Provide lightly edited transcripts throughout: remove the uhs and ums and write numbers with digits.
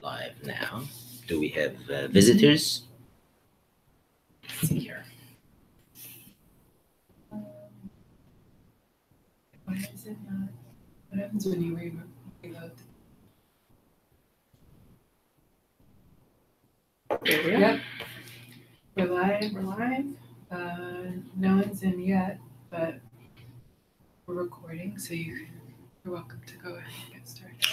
live now. Do we have visitors? Let's see here. Why is it not? What happens when you reload? There we are. Yep. We're live. We're live. No one's in yet, but we're recording, so you're welcome to go ahead and get started.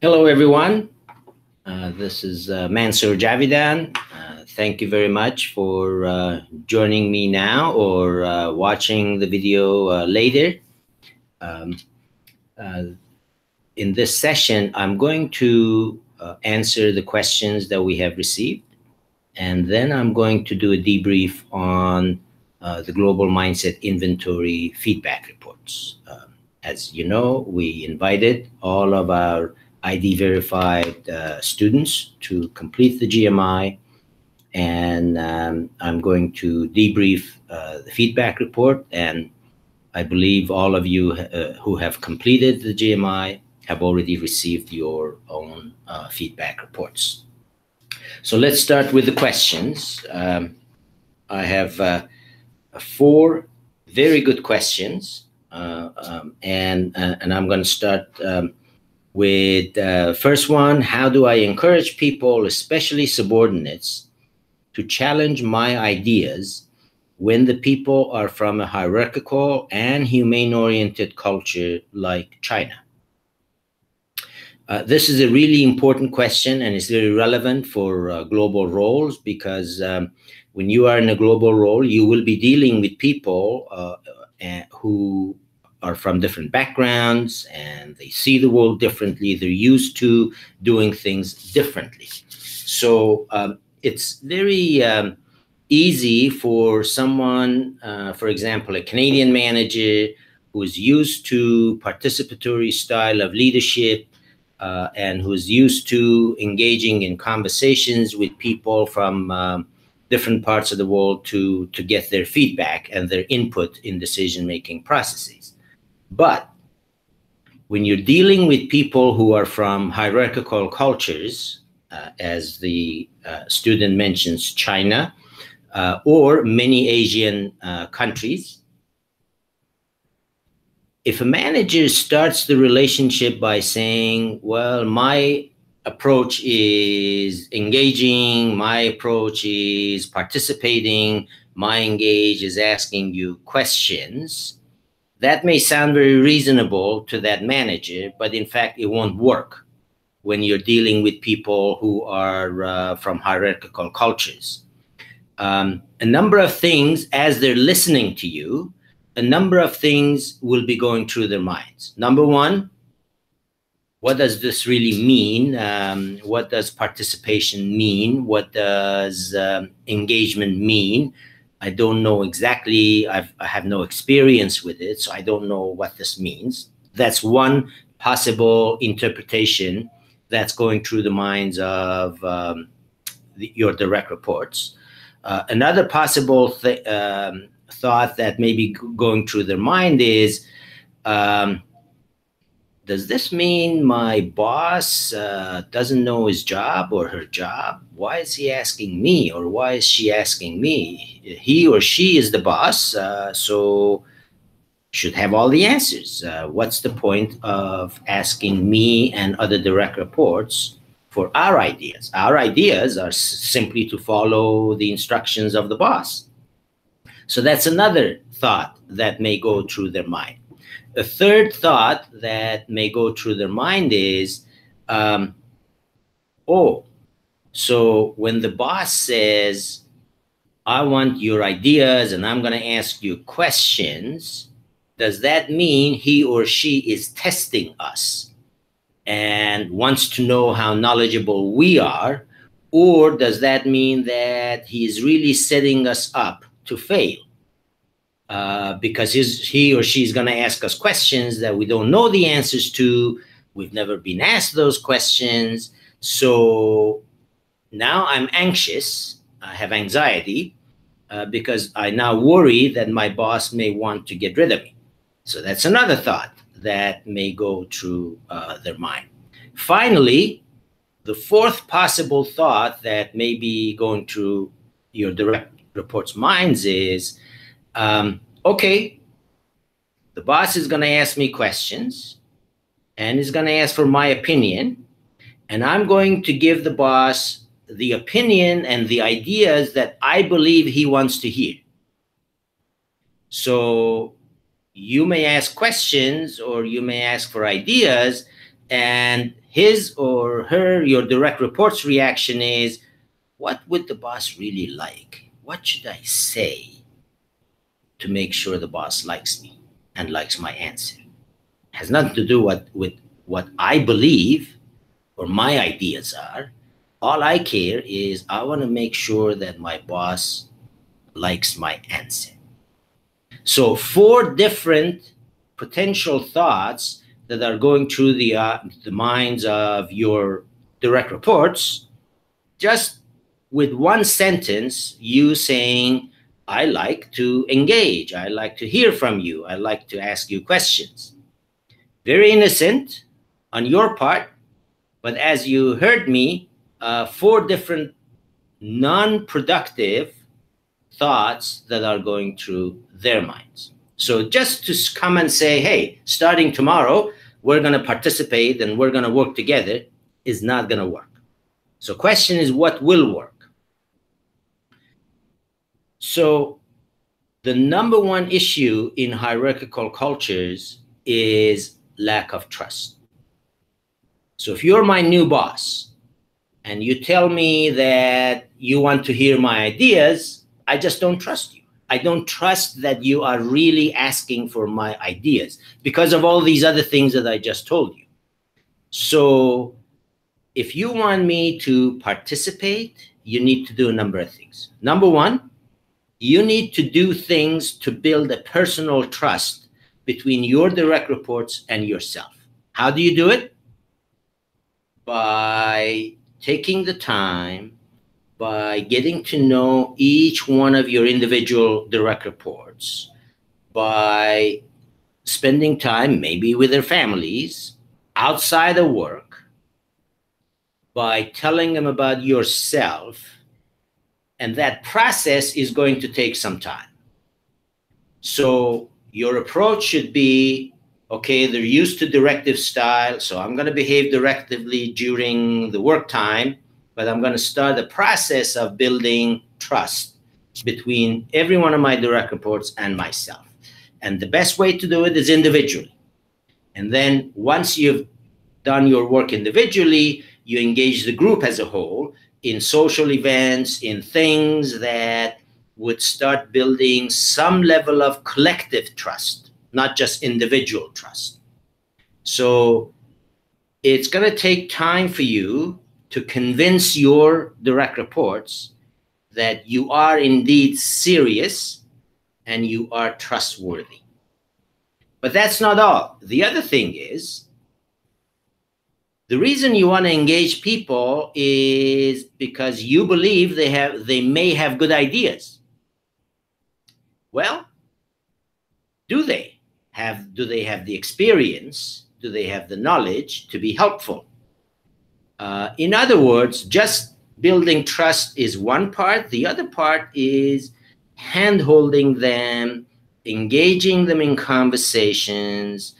Hello, everyone. This is Mansoor Javidan. Thank you very much for joining me now or watching the video later. In this session, I'm going to answer the questions that we have received, and then I'm going to do a debrief on the Global Mindset Inventory feedback reports. As you know, we invited all of our ID verified students to complete the GMI, and I'm going to debrief the feedback report, and I believe all of you who have completed the GMI have already received your own feedback reports. So let's start with the questions. I have 4 very good questions, and I'm going to start with first one. How do I encourage people, especially subordinates, to challenge my ideas when the people are from a hierarchical and humane-oriented culture like China? This is a really important question, and it's very relevant for global roles, because when you are in a global role, you will be dealing with people who are from different backgrounds, and they see the world differently. They're used to doing things differently. So it's very easy for someone, for example, a Canadian manager who is used to participatory style of leadership, and who's used to engaging in conversations with people from different parts of the world to get their feedback and their input in decision-making processes. But when you're dealing with people who are from hierarchical cultures, as the student mentions, China, or many Asian countries, if a manager starts the relationship by saying, well, my approach is engaging, my approach is participating, my engage is asking you questions, that may sound very reasonable to that manager, but in fact, it won't work when you're dealing with people who are from hierarchical cultures. A number of things, as they're listening to you, a number of things will be going through their minds. Number one, what does this really mean? What does participation mean? What does engagement mean? I don't know exactly. I have no experience with it, so I don't know what this means. That's one possible interpretation that's going through the minds of your direct reports. Another possible thought that may be going through their mind is, does this mean my boss doesn't know his job or her job? Why is he asking me, or why is she asking me? He or she is the boss, so should have all the answers. What's the point of asking me and other direct reports for our ideas? Our ideas are simply to follow the instructions of the boss. So that's another thought that may go through their mind. A third thought that may go through their mind is, oh, so when the boss says, I want your ideas and I'm going to ask you questions, does that mean he or she is testing us and wants to know how knowledgeable we are? Or does that mean that he is really setting us up to fail? Because he or she is going to ask us questions that we don't know the answers to. We've never been asked those questions. So now I'm anxious. I have anxiety because I now worry that my boss may want to get rid of me. So that's another thought that may go through their mind. Finally, the fourth possible thought that may be going through your direct reports' minds is, okay, the boss is going to ask me questions and is going to ask for my opinion, and I'm going to give the boss the opinion and the ideas that I believe he wants to hear. So you may ask questions or you may ask for ideas, and his or her, your direct report's reaction is, what would the boss really like? What should I say to make sure the boss likes me and likes my answer? It has nothing to do with what I believe or my ideas are. All I care is I want to make sure that my boss likes my answer. So 4 different potential thoughts that are going through the minds of your direct reports, just with one sentence, you saying, I like to engage, I like to hear from you, I like to ask you questions. Very innocent on your part, but as you heard me, 4 different non-productive thoughts that are going through their minds. So just to come and say, hey, starting tomorrow, we're going to participate and we're going to work together is not going to work. So question is, what will work? So the number one issue in hierarchical cultures is lack of trust. So if you're my new boss and you tell me that you want to hear my ideas, I just don't trust you. I don't trust that you are really asking for my ideas because of all these other things that I just told you. So if you want me to participate, you need to do a number of things. Number one, you need to do things to build a personal trust between your direct reports and yourself. How do you do it? By taking the time, by getting to know each one of your individual direct reports, by spending time maybe with their families, outside of work, by telling them about yourself, and that process is going to take some time. So your approach should be, okay, they're used to directive style, so I'm going to behave directively during the work time, but I'm going to start a process of building trust between every one of my direct reports and myself. And the best way to do it is individually. And then once you've done your work individually, you engage the group as a whole in social events, in things that would start building some level of collective trust, not just individual trust. So it's going to take time for you to convince your direct reports that you are indeed serious and you are trustworthy. But that's not all. The other thing is, the reason you want to engage people is because you believe they may have good ideas. Well, do they have the experience? Do they have the knowledge to be helpful? In other words, just building trust is one part. The other part is hand-holding them, engaging them in conversations.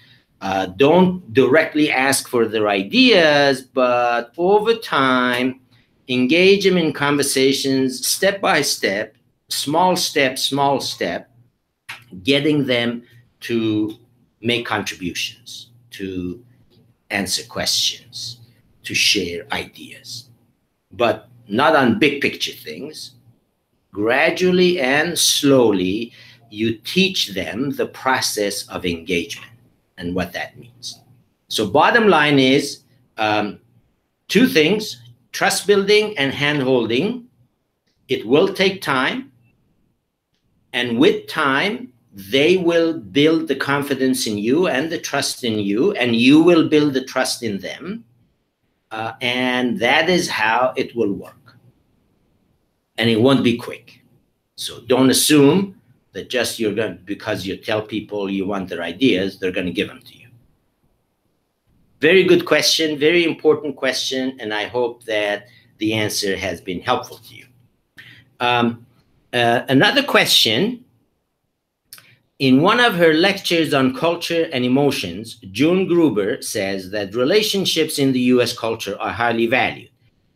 Don't directly ask for their ideas, but over time, engage them in conversations step by step, small step, getting them to make contributions, to answer questions, to share ideas, but not on big picture things. Gradually and slowly, you teach them the process of engagement and what that means. So bottom line is 2 things, trust building and hand holding. It will take time. And with time, they will build the confidence in you and the trust in you, and you will build the trust in them. And that is how it will work. And it won't be quick. So don't assume that just because you tell people you want their ideas, they're going to give them to you. Very good question, very important question, and I hope that the answer has been helpful to you. Another question. In one of her lectures on culture and emotions, June Gruber says that relationships in the US culture are highly valued.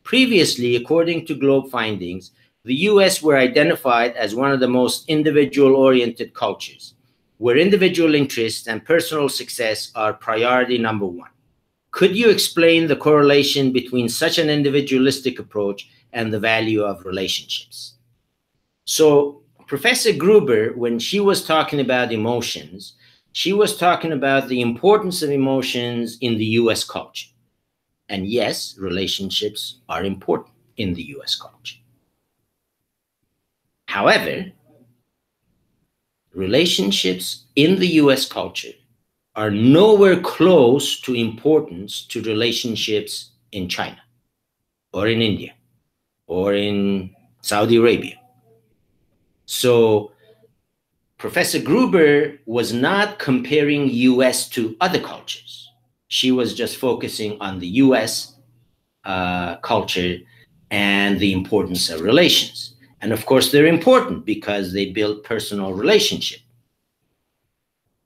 Previously, according to Globe findings, the US were identified as one of the most individual-oriented cultures, where individual interests and personal success are priority number one. Could you explain the correlation between such an individualistic approach and the value of relationships? So, Professor Gruber, when she was talking about emotions, she was talking about the importance of emotions in the US culture. And yes, relationships are important in the US culture. However, relationships in the US culture are nowhere close to importance to relationships in China or in India or in Saudi Arabia. So Professor Gruber was not comparing US to other cultures. She was just focusing on the US culture and the importance of relations. And of course, they're important because they build personal relationship.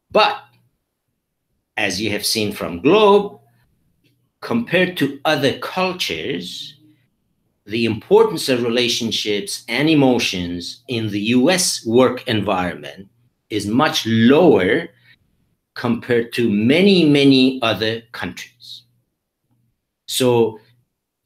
But as you have seen from Globe, compared to other cultures, the importance of relationships and emotions in the US work environment is much lower compared to many, many other countries. So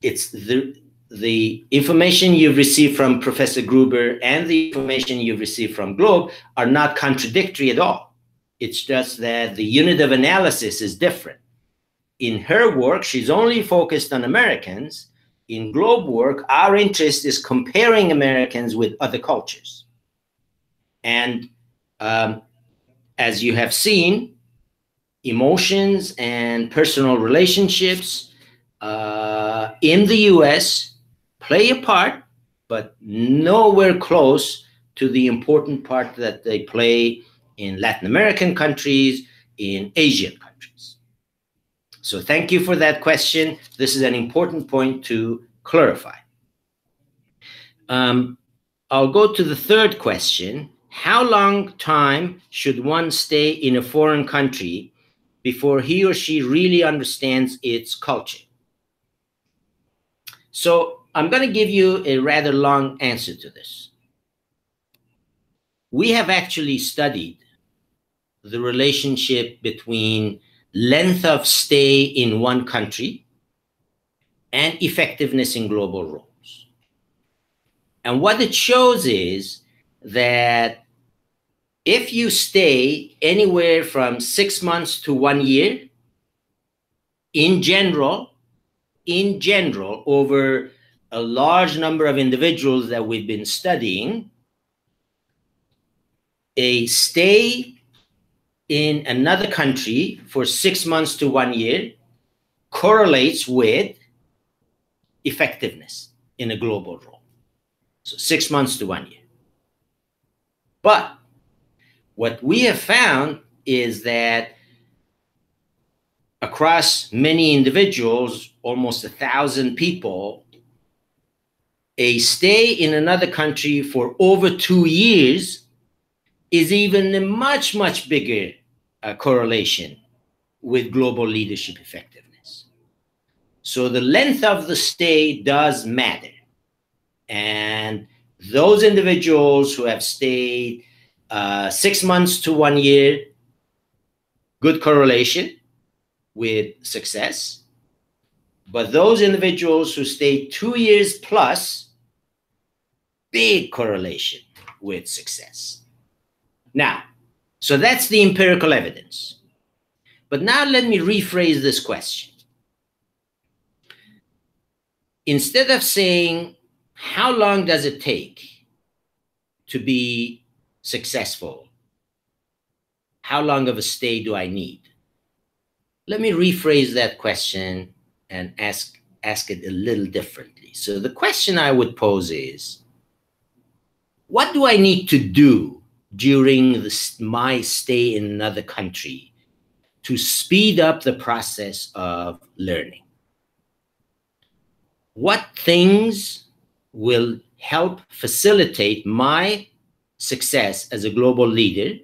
it's the information you've received from Professor Gruber and the information you've received from Globe are not contradictory at all. It's just that the unit of analysis is different. In her work, she's only focused on Americans. In Globe work, our interest is comparing Americans with other cultures. And as you have seen, emotions and personal relationships in the US play a part, but nowhere close to the important part that they play in Latin American countries, in Asian countries. So thank you for that question. This is an important point to clarify. I'll go to the third question. How long time should one stay in a foreign country before he or she really understands its culture? So I'm going to give you a rather long answer to this. We have actually studied the relationship between length of stay in one country and effectiveness in global roles. And what it shows is that if you stay anywhere from 6 months to 1 year, in general, over a large number of individuals that we've been studying, a stay in another country for 6 months to 1 year correlates with effectiveness in a global role. So 6 months to 1 year. But what we have found is that across many individuals, almost 1,000 people, a stay in another country for over 2 years is even a much, much bigger correlation with global leadership effectiveness. So the length of the stay does matter. And those individuals who have stayed 6 months to 1 year, good correlation with success. But those individuals who stay 2 years plus, big correlation with success. Now, so that's the empirical evidence. But now let me rephrase this question. Instead of saying, how long does it take to be successful? How long of a stay do I need? Let me rephrase that question and ask it a little differently. So the question I would pose is, what do I need to do during my stay in another country to speed up the process of learning. What things will help facilitate my success as a global leader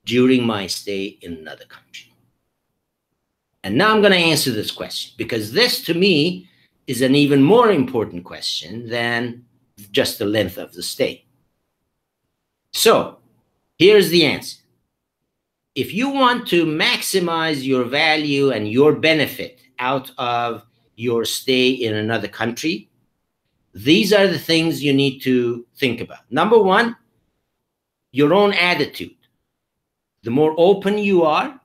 during my stay in another country? And now I'm going to answer this question, because this to me is an even more important question than just the length of the stay. So here's the answer. If you want to maximize your value and your benefit out of your stay in another country, these are the things you need to think about. Number one, your own attitude. The more open you are,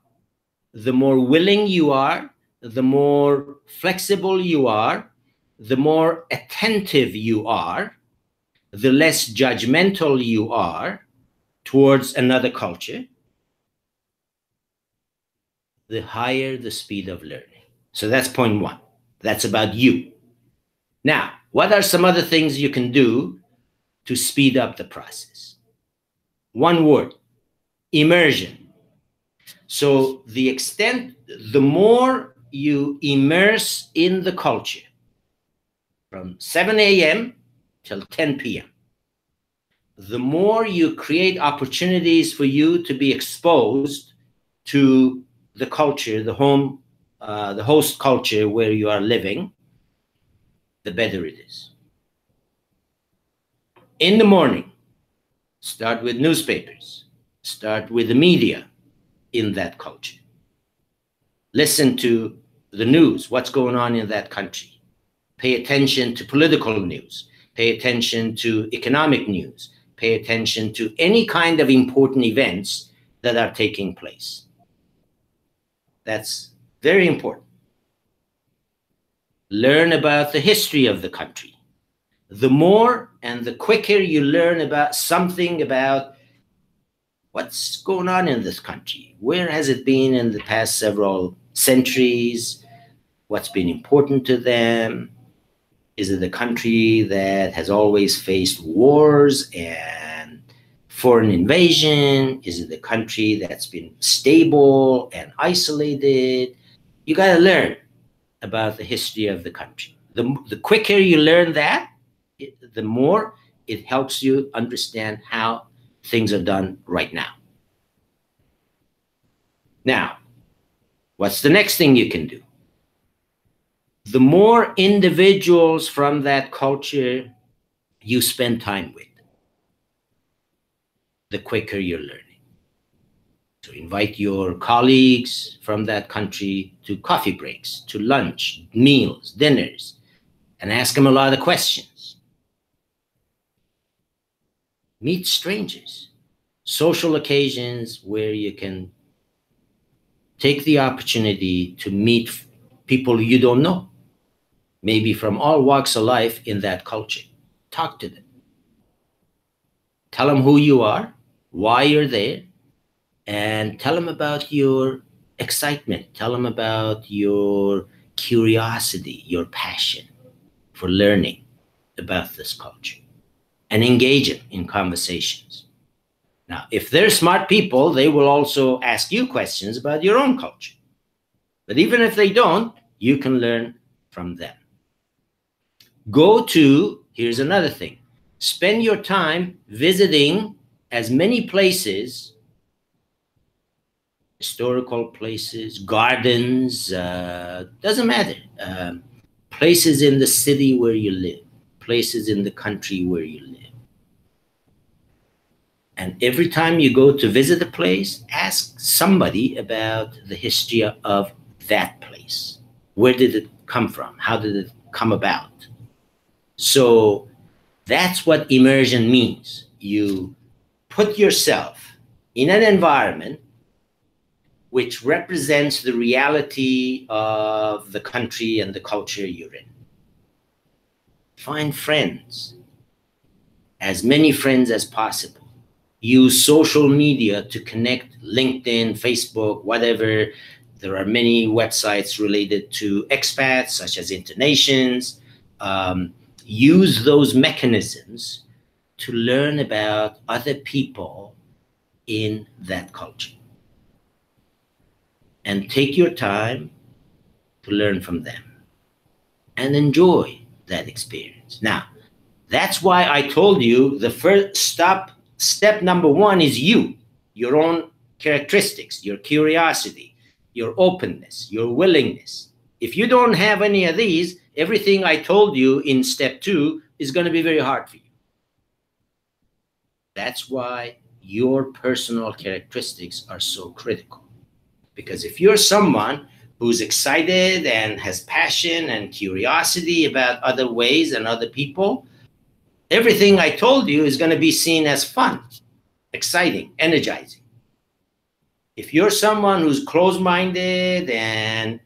the more willing you are, the more flexible you are, the more attentive you are, the less judgmental you are towards another culture, the higher the speed of learning. So that's point one. That's about you. Now, what are some other things you can do to speed up the process? One word: immersion. So the more you immerse in the culture from 7 a.m. till 10 p.m., the more you create opportunities for you to be exposed to the culture, the host culture where you are living, the better it is. In the morning, start with newspapers, start with the media in that culture. Listen to the news, what's going on in that country. Pay attention to political news, pay attention to economic news, pay attention to any kind of important events that are taking place. That's very important. Learn about the history of the country. The more and the quicker you learn about something about what's going on in this country, where has it been in the past several centuries, what's been important to them, is it a country that has always faced wars and foreign invasion? Is it a country that's been stable and isolated? You got to learn about the history of the country. The quicker you learn that, the more it helps you understand how things are done right now. Now, what's the next thing you can do? The more individuals from that culture you spend time with, the quicker you're learning. So invite your colleagues from that country to coffee breaks, to lunch, meals, dinners, and ask them a lot of questions. Meet strangers, social occasions where you can take the opportunity to meet people you don't know, maybe from all walks of life in that culture. Talk to them. Tell them who you are, why you're there, and tell them about your excitement. Tell them about your curiosity, your passion for learning about this culture, and engage them in conversations. Now, if they're smart people, they will also ask you questions about your own culture. But even if they don't, you can learn from them. Here's another thing, spend your time visiting as many places, historical places, gardens, doesn't matter, places in the city where you live, places in the country where you live. And every time you go to visit a place, ask somebody about the history of that place. Where did it come from? How did it come about? So that's what immersion means. You put yourself in an environment which represents the reality of the country and the culture you're in. Find friends, as many friends as possible. Use social media to connect, LinkedIn, Facebook, whatever. There are many websites related to expats, such as Internations. Use those mechanisms to learn about other people in that culture. and take your time to learn from them and enjoy that experience. Now, that's why I told you the first step number one is you, your own characteristics, your curiosity, your openness, your willingness. If you don't have any of these, everything I told you in step two is going to be very hard for you. That's why your personal characteristics are so critical. Because if you're someone who's excited and has passion and curiosity about other ways and other people, everything I told you is going to be seen as fun, exciting, energizing. If you're someone who's closed-minded and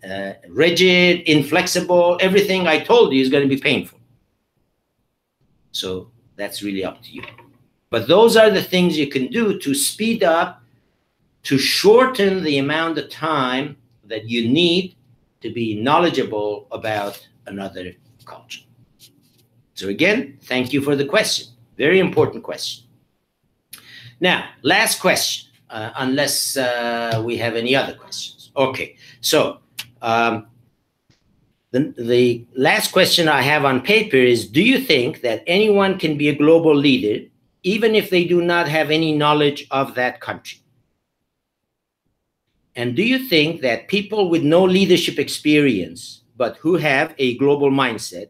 rigid, inflexible, everything I told you is going to be painful. So that's really up to you. But those are the things you can do to speed up, to shorten the amount of time that you need to be knowledgeable about another culture. So again, thank you for the question. Very important question. Now, last question, unless we have any other questions. Okay, so the last question I have on paper is, do you think that anyone can be a global leader even if they do not have any knowledge of that country? And do you think that people with no leadership experience, but who have a global mindset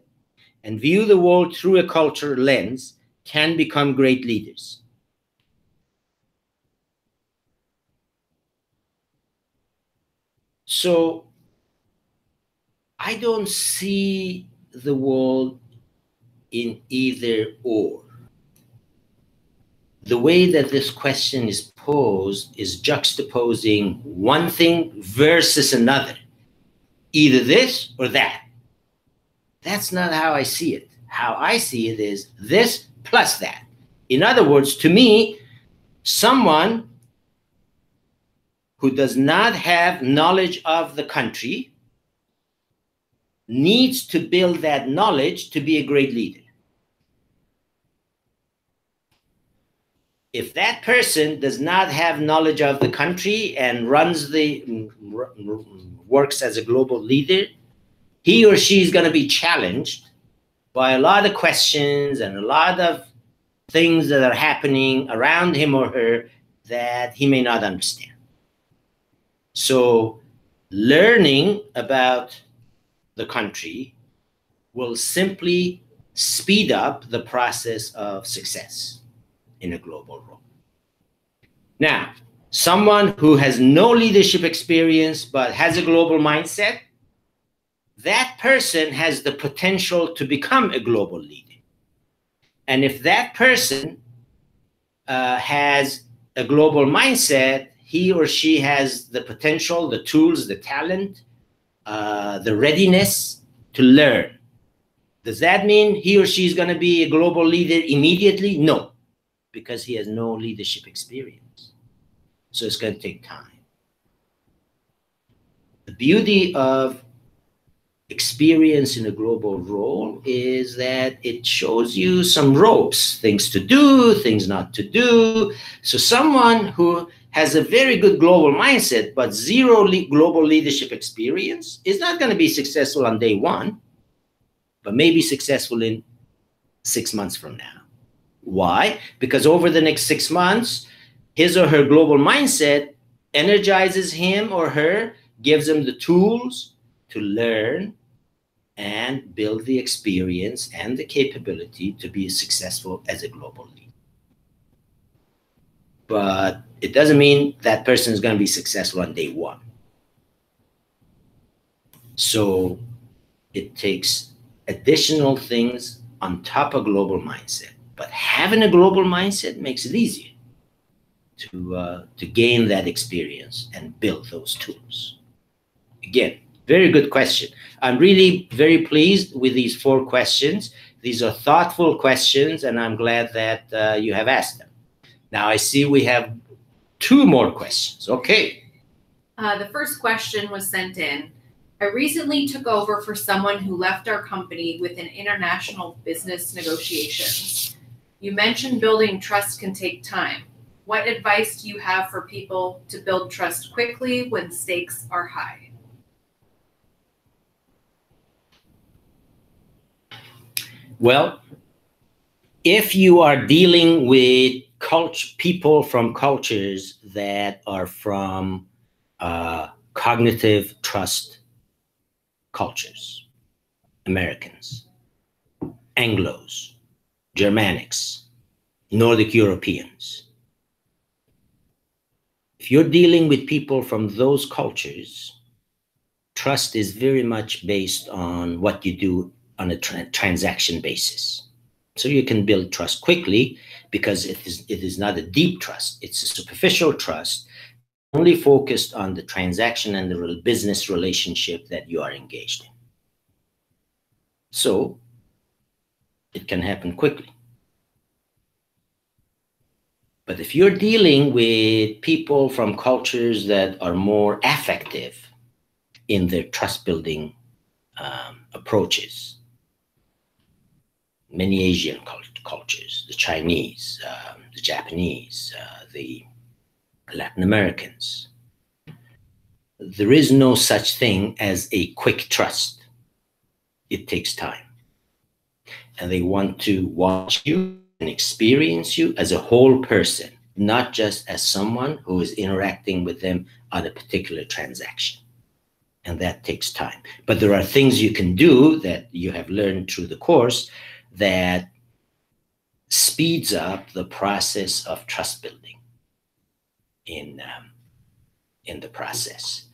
and view the world through a cultural lens, can become great leaders? So I don't see the world in either or. The way that this question is posed is juxtaposing one thing versus another, either this or that. That's not how I see it. How I see it is this plus that. In other words, to me, someone who does not have knowledge of the country needs to build that knowledge to be a great leader. If that person does not have knowledge of the country and works as a global leader, he or she is going to be challenged by a lot of questions and a lot of things that are happening around him or her that he may not understand. So learning about the country will simply speed up the process of success in a global role. Now, someone who has no leadership experience but has a global mindset, that person has the potential to become a global leader. And if that person has a global mindset, he or she has the potential, the tools, the talent, the readiness to learn. Does that mean he or she is going to be a global leader immediately? No, because he has no leadership experience. So it's going to take time. The beauty of experience in a global role is that it shows you some ropes, things to do, things not to do. So someone who has a very good global mindset but zero global leadership experience is not going to be successful on day one, but maybe successful in 6 months from now. Why? Because over the next 6 months, his or her global mindset energizes him or her, gives him the tools to learn and build the experience and the capability to be successful as a global leader. But it doesn't mean that person is going to be successful on day one. So it takes additional things on top of global mindset. But having a global mindset makes it easier to gain that experience and build those tools. Again, very good question. I'm really very pleased with these 4 questions. These are thoughtful questions, and I'm glad that you have asked them. Now I see we have 2 more questions. Okay. The first question was sent in. I recently took over for someone who left our company within international business negotiations. You mentioned building trust can take time. What advice do you have for people to build trust quickly when stakes are high? Well, if you are dealing with people from cultures that are from cognitive trust cultures, Americans, Anglos, Germanics, Nordic Europeans. If you're dealing with people from those cultures, trust is very much based on what you do on a transaction basis. So you can build trust quickly because it is not a deep trust. It's a superficial trust, only focused on the transaction and the business relationship that you are engaged in. So it can happen quickly. But if you're dealing with people from cultures that are more affective in their trust building approaches, many Asian cultures, the Chinese, the Japanese, the Latin Americans, there is no such thing as a quick trust. It takes time. And they want to watch you and experience you as a whole person, not just as someone who is interacting with them on a particular transaction. And that takes time. But there are things you can do that you have learned through the course that speeds up the process of trust building in the process.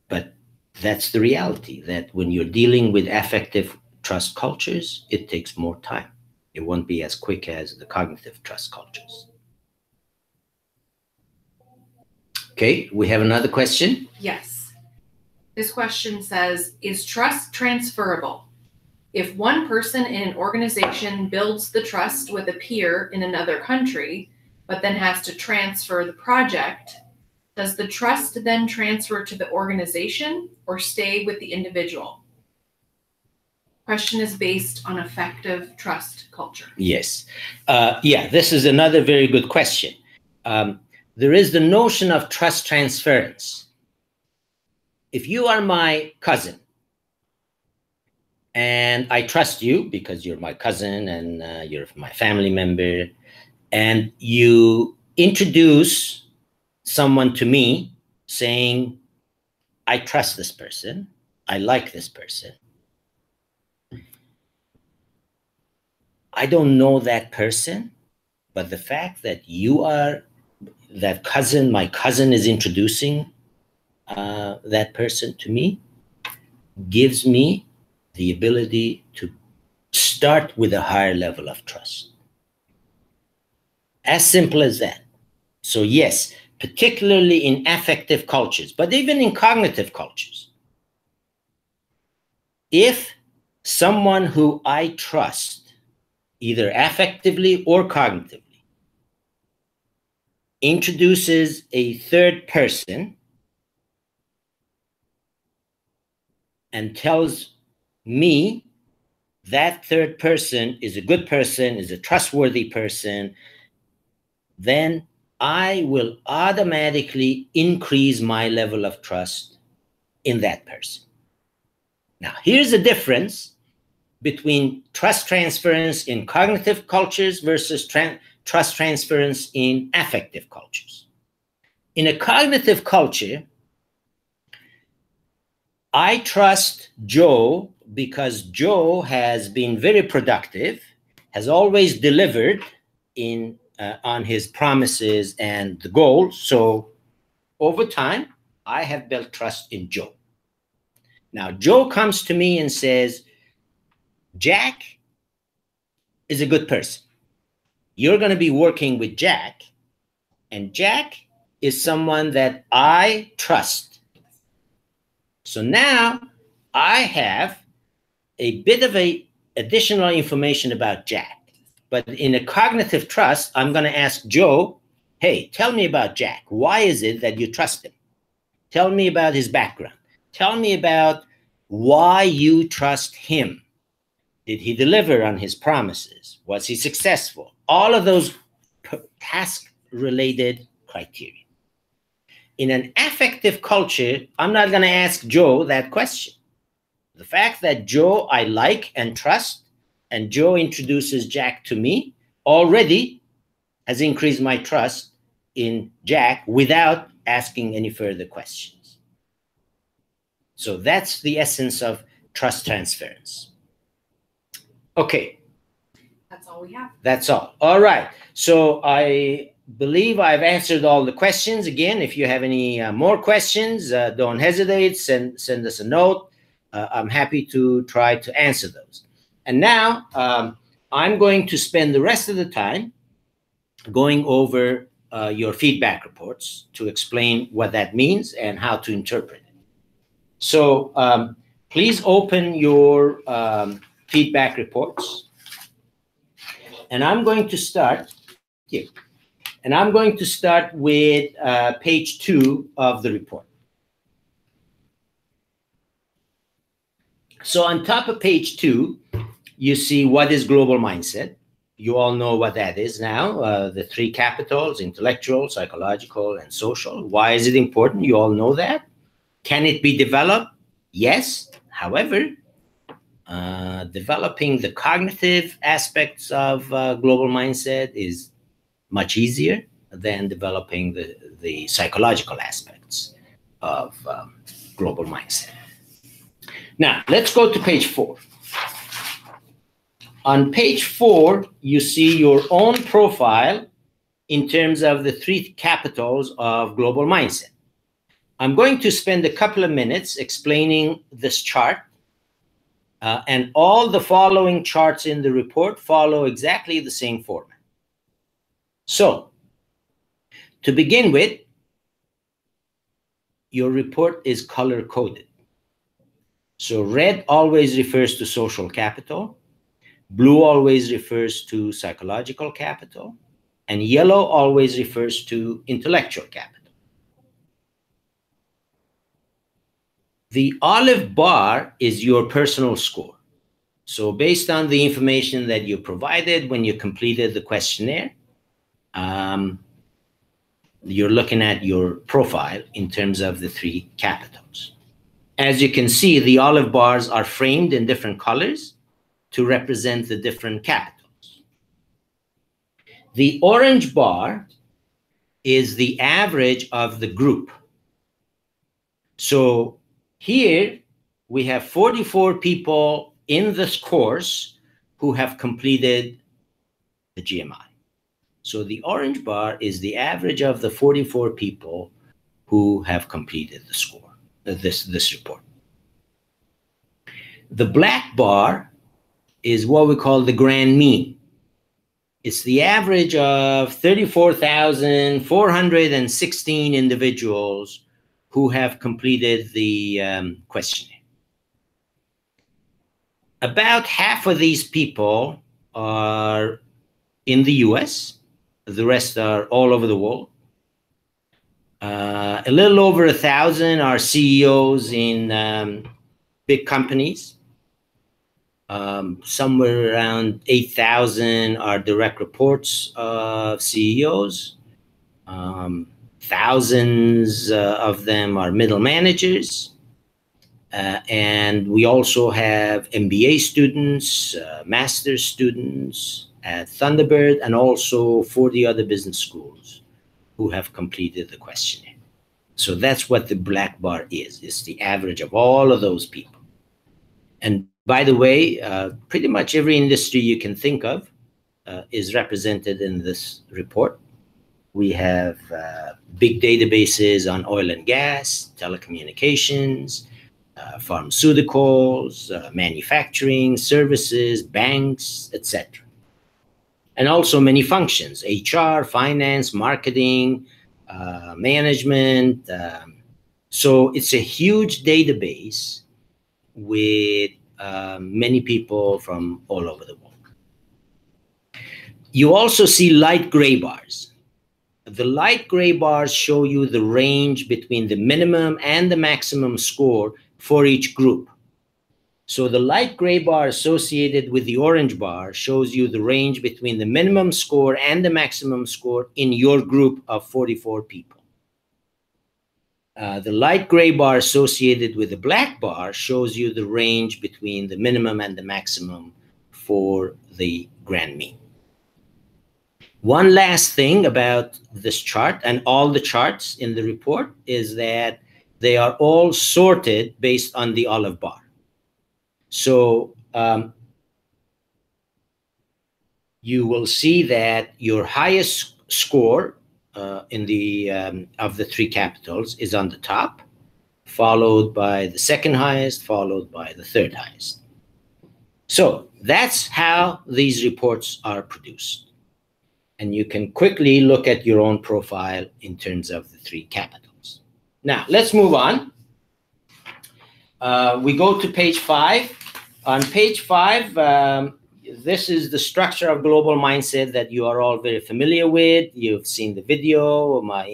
But that's the reality, that when you're dealing with affective trust cultures, it takes more time. It won't be as quick as the cognitive trust cultures. Okay, we have another question. Yes. This question says, is trust transferable? If one person in an organization builds the trust with a peer in another country, but then has to transfer the project, does the trust then transfer to the organization or stay with the individual? Question is based on affective trust culture. Yes. Yeah, this is another very good question. There is the notion of trust transference. If you are my cousin, and I trust you because you're my cousin and you're my family member, and you introduce someone to me saying, I trust this person, I like this person. I don't know that person, but the fact that you are that cousin, my cousin is introducing that person to me, gives me the ability to start with a higher level of trust. As simple as that. So yes, particularly in affective cultures, but even in cognitive cultures, if someone who I trust, either affectively or cognitively, introduces a third person and tells me that third person is a good person, is a trustworthy person, then I will automatically increase my level of trust in that person. Now, here's the difference between trust transference in cognitive cultures versus trust transference in affective cultures. In a cognitive culture, I trust Joe because Joe has been very productive, has always delivered on his promises and the goals. So over time, I have built trust in Joe. Now, Joe comes to me and says, Jack is a good person. You're going to be working with Jack, and Jack is someone that I trust. So now I have a bit of additional information about Jack. But in a cognitive trust, I'm going to ask Joe, hey, tell me about Jack. Why is it that you trust him? Tell me about his background. Tell me about why you trust him. Did he deliver on his promises? Was he successful? All of those task related criteria. In an affective culture, I'm not going to ask Joe that question. The fact that Joe I like and trust, and Joe introduces Jack to me, already has increased my trust in Jack without asking any further questions. So that's the essence of trust transference. Okay. That's all we have. That's all. All right. So I believe I've answered all the questions. Again, if you have any more questions, don't hesitate. Send us a note. I'm happy to try to answer those. And now I'm going to spend the rest of the time going over your feedback reports to explain what that means and how to interpret it. So please open your feedback reports. And I'm going to start here. And I'm going to start with page 2 of the report. So on top of page 2, you see what is global mindset. You all know what that is now, the 3 capitals: intellectual, psychological, and social. Why is it important? You all know that. Can it be developed? Yes. However, developing the cognitive aspects of global mindset is much easier than developing the psychological aspects of global mindset. Now, let's go to page 4. On page 4, you see your own profile in terms of the 3 capitals of global mindset. I'm going to spend a couple of minutes explaining this chart, and all the following charts in the report follow exactly the same format. So, to begin with, your report is color-coded. So red always refers to social capital, blue always refers to psychological capital, and yellow always refers to intellectual capital. The olive bar is your personal score. So based on the information that you provided when you completed the questionnaire, you're looking at your profile in terms of the 3 capitals. As you can see, the olive bars are framed in different colors to represent the different capitals. The orange bar is the average of the group. So here we have 44 people in this course who have completed the GMI. So the orange bar is the average of the 44 people who have completed the score, this report. The black bar is what we call the grand mean. It's the average of 34,416 individuals who have completed the questionnaire. About half of these people are in the US. The rest are all over the world. A little over 1,000 are CEOs in big companies. Somewhere around 8,000 are direct reports of CEOs. Thousands of them are middle managers. And we also have MBA students, master's students at Thunderbird, and also 40 other business schools who have completed the questionnaire. So that's what the black bar is. It's the average of all of those people. And by the way, pretty much every industry you can think of is represented in this report. We have big databases on oil and gas, telecommunications, pharmaceuticals, manufacturing, services, banks, etc. And also many functions: HR, finance, marketing, management. So it's a huge database with many people from all over the world. You also see light gray bars. The light gray bars show you the range between the minimum and the maximum score for each group. So the light gray bar associated with the orange bar shows you the range between the minimum score and the maximum score in your group of 44 people. The light gray bar associated with the black bar shows you the range between the minimum and the maximum for the grand mean. One last thing about this chart and all the charts in the report is that they are all sorted based on the olive bar. So you will see that your highest score in the of the three capitals is on the top, followed by the second highest, followed by the third highest. So that's how these reports are produced. And you can quickly look at your own profile in terms of the three capitals. Now, let's move on. We go to page 5. On page 5, this is the structure of global mindset that you are all very familiar with. You've seen the video, my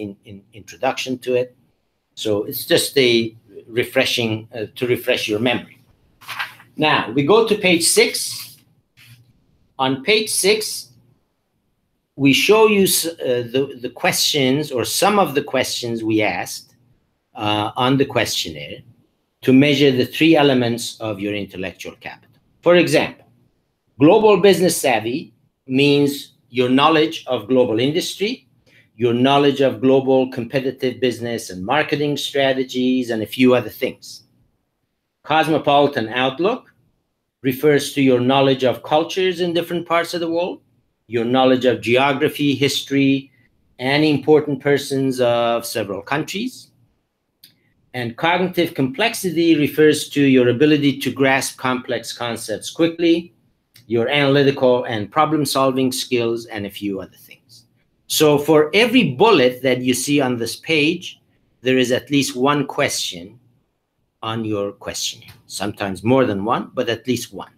introduction to it. So it's just a refreshing, to refresh your memory. Now, we go to page 6. On page 6, we show you the questions or some of the questions we asked on the questionnaire to measure the three elements of your intellectual capital. For example, global business savvy means your knowledge of global industry, your knowledge of global competitive business and marketing strategies, and a few other things. Cosmopolitan outlook refers to your knowledge of cultures in different parts of the world, your knowledge of geography, history, and important persons of several countries. And cognitive complexity refers to your ability to grasp complex concepts quickly, your analytical and problem-solving skills, and a few other things. So for every bullet that you see on this page, there is at least one question on your questionnaire. Sometimes more than one, but at least one.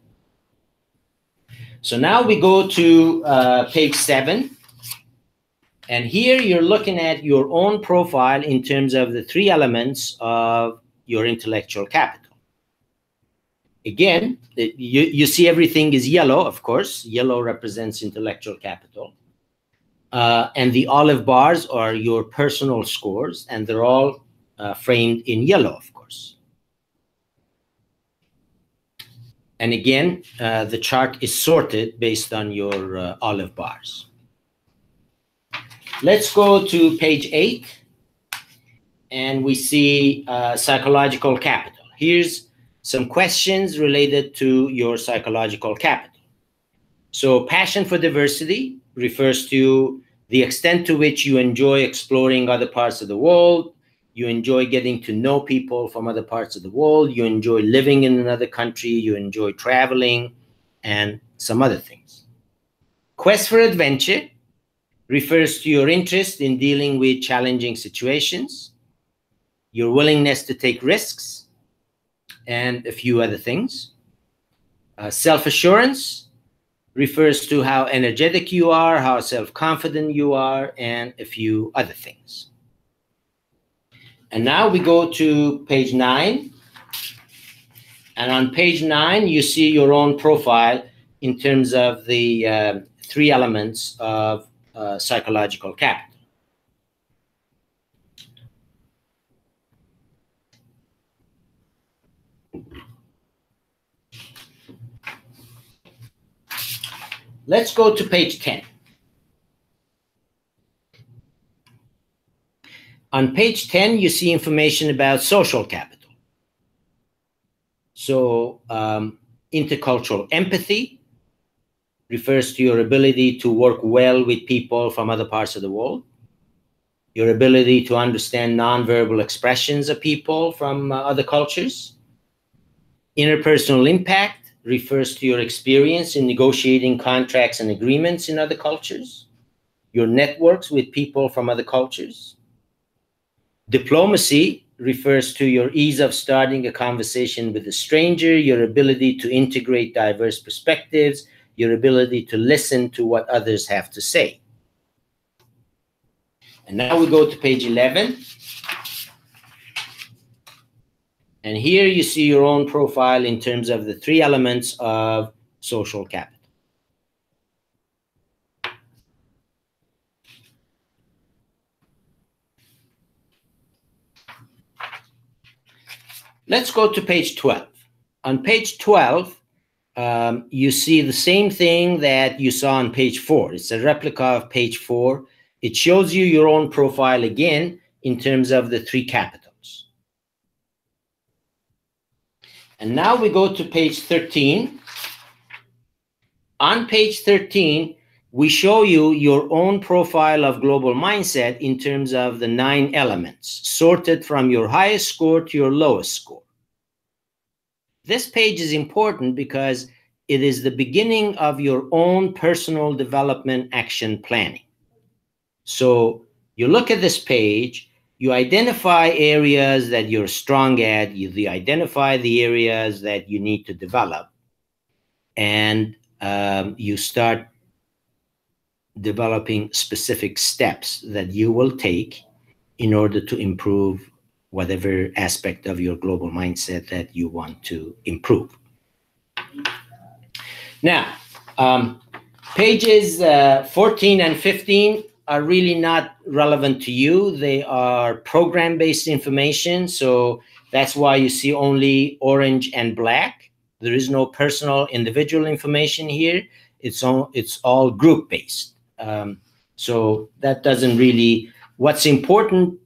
So now we go to page 7. And here you're looking at your own profile in terms of the three elements of your intellectual capital. Again, you see everything is yellow, of course. Yellow represents intellectual capital. And the olive bars are your personal scores, and they're all framed in yellow, of course. And again, the chart is sorted based on your olive bars. Let's go to page 8, and we see psychological capital. Here's some questions related to your psychological capital. So passion for diversity refers to the extent to which you enjoy exploring other parts of the world, you enjoy getting to know people from other parts of the world, you enjoy living in another country, you enjoy traveling, and some other things. Quest for adventure refers to your interest in dealing with challenging situations, your willingness to take risks, and a few other things. Self-assurance refers to how energetic you are, how self-confident you are, and a few other things. And now we go to page 9. And on page 9, you see your own profile in terms of the three elements of psychological capital. Let's go to page 10. On page 10, you see information about social capital. So intercultural empathy refers to your ability to work well with people from other parts of the world, your ability to understand nonverbal expressions of people from other cultures. Interpersonal impact refers to your experience in negotiating contracts and agreements in other cultures, your networks with people from other cultures. Diplomacy refers to your ease of starting a conversation with a stranger, your ability to integrate diverse perspectives, your ability to listen to what others have to say. And now we go to page 11. And here you see your own profile in terms of the 3 elements of social capital. Let's go to page 12. On page 12, you see the same thing that you saw on page 4. It's a replica of page 4. It shows you your own profile again in terms of the 3 capitals. And now we go to page 13. On page 13, we show you your own profile of global mindset in terms of the 9 elements, sorted from your highest score to your lowest score. This page is important because it is the beginning of your own personal development action planning. So you look at this page, you identify areas that you're strong at, you identify the areas that you need to develop, and you start developing specific steps that you will take in order to improve whatever aspect of your global mindset that you want to improve. Now, pages 14 and 15 are really not relevant to you. They are program-based information, so that's why you see only orange and black. There is no personal individual information here. It's all group-based. So that doesn't really, what's important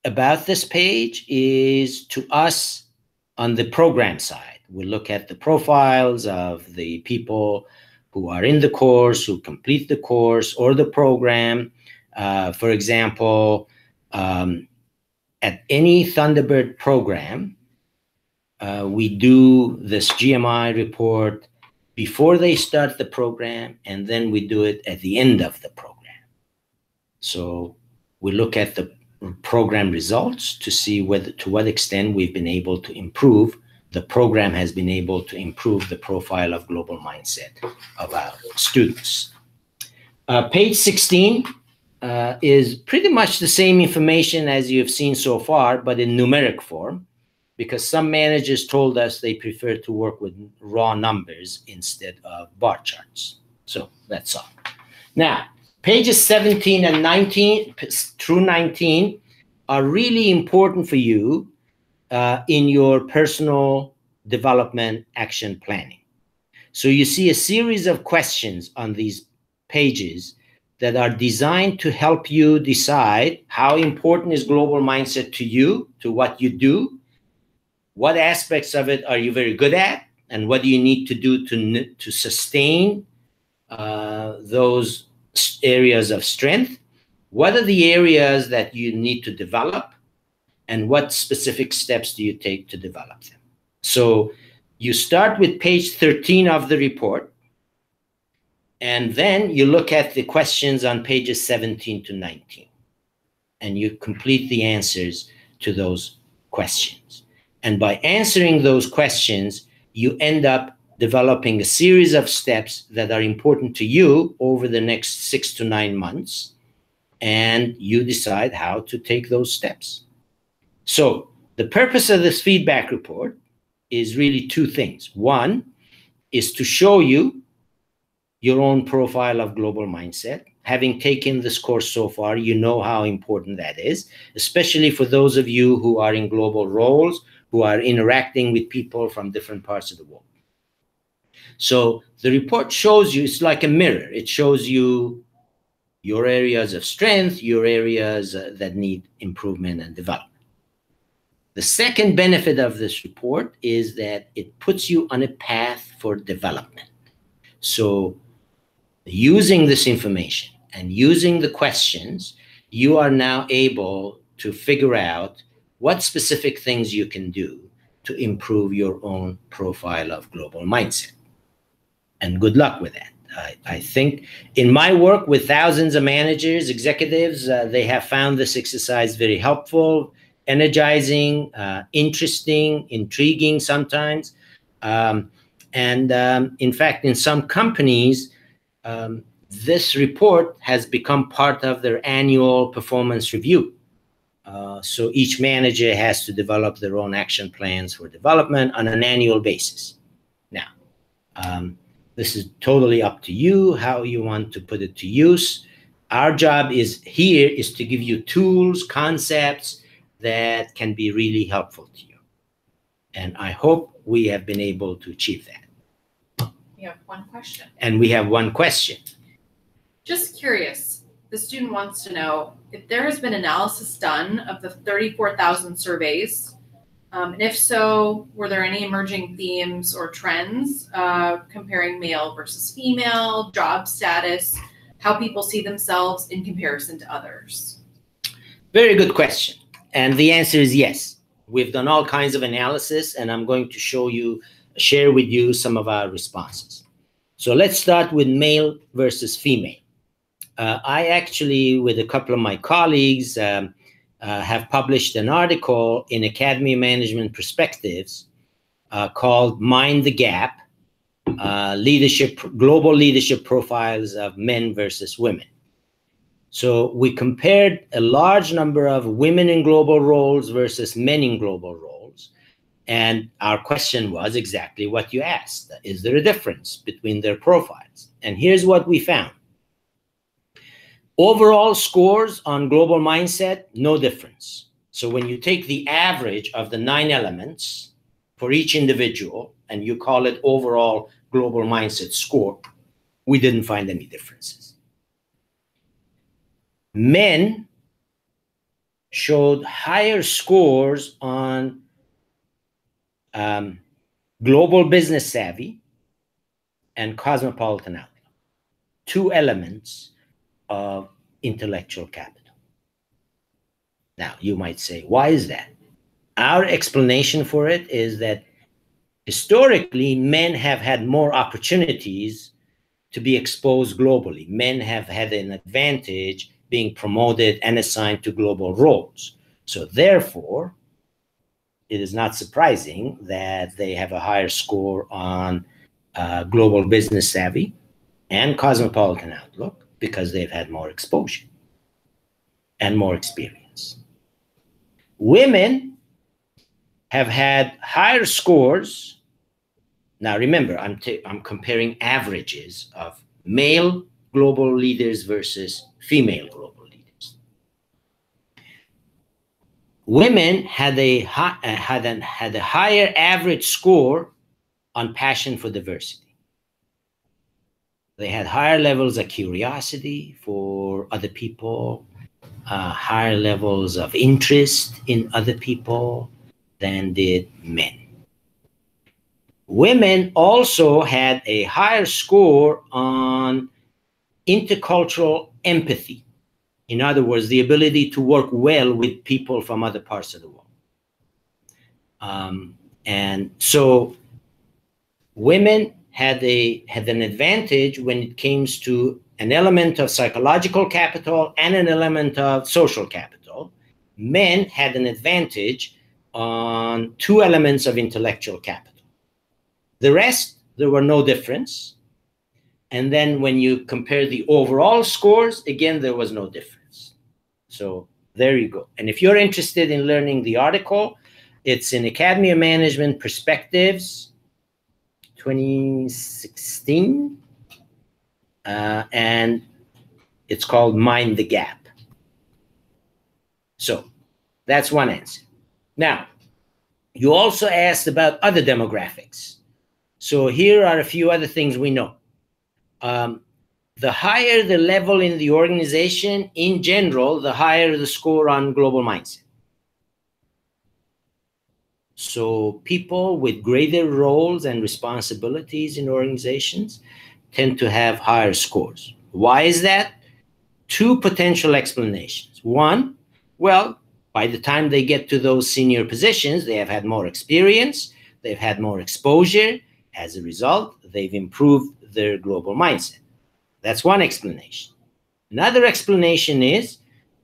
about this page is to us on the program side. We look at the profiles of the people who are in the course, who complete the course or the program. For example, at any Thunderbird program, we do this GMI report before they start the program, and then we do it at the end of the program. So we look at the program results to see to what extent we've been able to improve. The program has been able to improve the profile of global mindset of our students. Page 16 is pretty much the same information as you've seen so far, but in numeric form, because some managers told us they prefer to work with raw numbers instead of bar charts. So that's all. Now, pages 17 and 19 through 19 are really important for you in your personal development action planning. So you see a series of questions on these pages that are designed to help you decide how important is global mindset to you, to what you do, what aspects of it are you very good at, and what do you need to do to sustain those areas of strength? What are the areas that you need to develop, and what specific steps do you take to develop them? So you start with page 13 of the report, and then you look at the questions on pages 17 to 19, and you complete the answers to those questions. And by answering those questions, you end up developing a series of steps that are important to you over the next 6 to 9 months, and you decide how to take those steps. So the purpose of this feedback report is really 2 things. One is to show you your own profile of global mindset. Having taken this course so far, you know how important that is, especially for those of you who are in global roles, who are interacting with people from different parts of the world. So the report shows you, it's like a mirror. It shows you your areas of strength, your areas that need improvement and development. The second benefit of this report is that it puts you on a path for development. So using this information and using the questions, you are now able to figure out what specific things you can do to improve your own profile of global mindset. And good luck with that. I think in my work with thousands of managers, executives, they have found this exercise very helpful, energizing, interesting, intriguing sometimes. In fact, in some companies, this report has become part of their annual performance review. So each manager has to develop their own action plans for development on an annual basis. Now, this is totally up to you how you want to put it to use. Our job is to give you tools, concepts that can be really helpful to you. And I hope we have been able to achieve that. We have one question. And we have one question. Just curious, the student wants to know if there has been analysis done of the 34,000 surveys, and if so, were there any emerging themes or trends comparing male versus female, job status, how people see themselves in comparison to others? Very good question. And the answer is yes. We've done all kinds of analysis, and I'm going to share with you some of our responses. So let's start with male versus female. I actually, with a couple of my colleagues, have published an article in Academy Management Perspectives called Mind the Gap, Global Leadership Profiles of Men versus Women. So we compared a large number of women in global roles versus men in global roles. And our question was exactly what you asked. Is there a difference between their profiles? And here's what we found. Overall scores on global mindset, no difference. So when you take the average of the 9 elements for each individual and you call it overall global mindset score, we didn't find any differences. Men showed higher scores on global business savvy and cosmopolitan outlook, 2 elements of intellectual capital. Now, you might say, why is that? Our explanation for it is that historically, men have had more opportunities to be exposed globally. Men have had an advantage being promoted and assigned to global roles. So therefore, it is not surprising that they have a higher score on global business savvy and cosmopolitan outlook, because they've had more exposure and more experience. Women have had higher scores. Now remember, I'm comparing averages of male global leaders versus female global leaders. Women had a higher average score on passion for diversity. They had higher levels of curiosity for other people, higher levels of interest in other people than did men. Women also had a higher score on intercultural empathy. In other words, the ability to work well with people from other parts of the world. And so women had an advantage when it came to an element of psychological capital and an element of social capital. Men had an advantage on 2 elements of intellectual capital. The rest, there were no difference. And then when you compare the overall scores, again, there was no difference. So there you go. And if you're interested in learning the article, it's in Academy of Management Perspectives, 2016, and it's called Mind the Gap. So that's one answer. Now, you also asked about other demographics. So here are a few other things we know. The higher the level in the organization, in general, the higher the score on global mindset. So people with greater roles and responsibilities in organizations tend to have higher scores. Why is that? 2 potential explanations. One, well, by the time they get to those senior positions, they have had more experience, they've had more exposure. As a result, they've improved their global mindset. That's one explanation. Another explanation is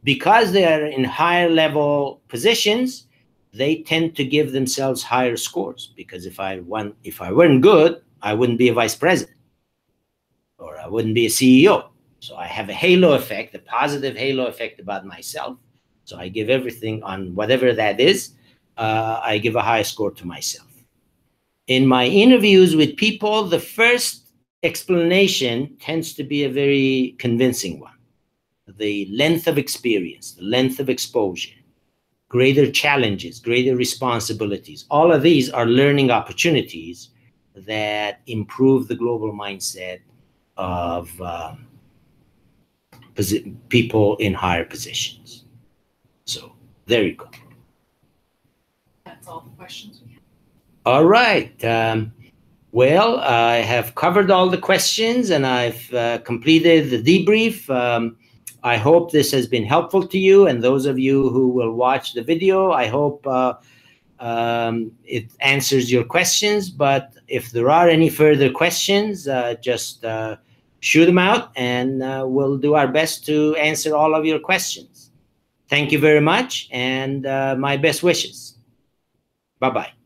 because they are in higher level positions, they tend to give themselves higher scores, because if I weren't good, I wouldn't be a vice president or I wouldn't be a CEO. So I have a halo effect, a positive halo effect about myself. So I give everything on whatever that is. I give a high score to myself. In my interviews with people, the first explanation tends to be a very convincing one. The length of experience, the length of exposure, greater challenges, greater responsibilities. All of these are learning opportunities that improve the global mindset of people in higher positions. So there you go. That's all the questions we have. All right. Well, I have covered all the questions and I've completed the debrief. I hope this has been helpful to you, and those of you who will watch the video, I hope it answers your questions. But if there are any further questions, just shoot them out, and we'll do our best to answer all of your questions. Thank you very much, and my best wishes. Bye-bye.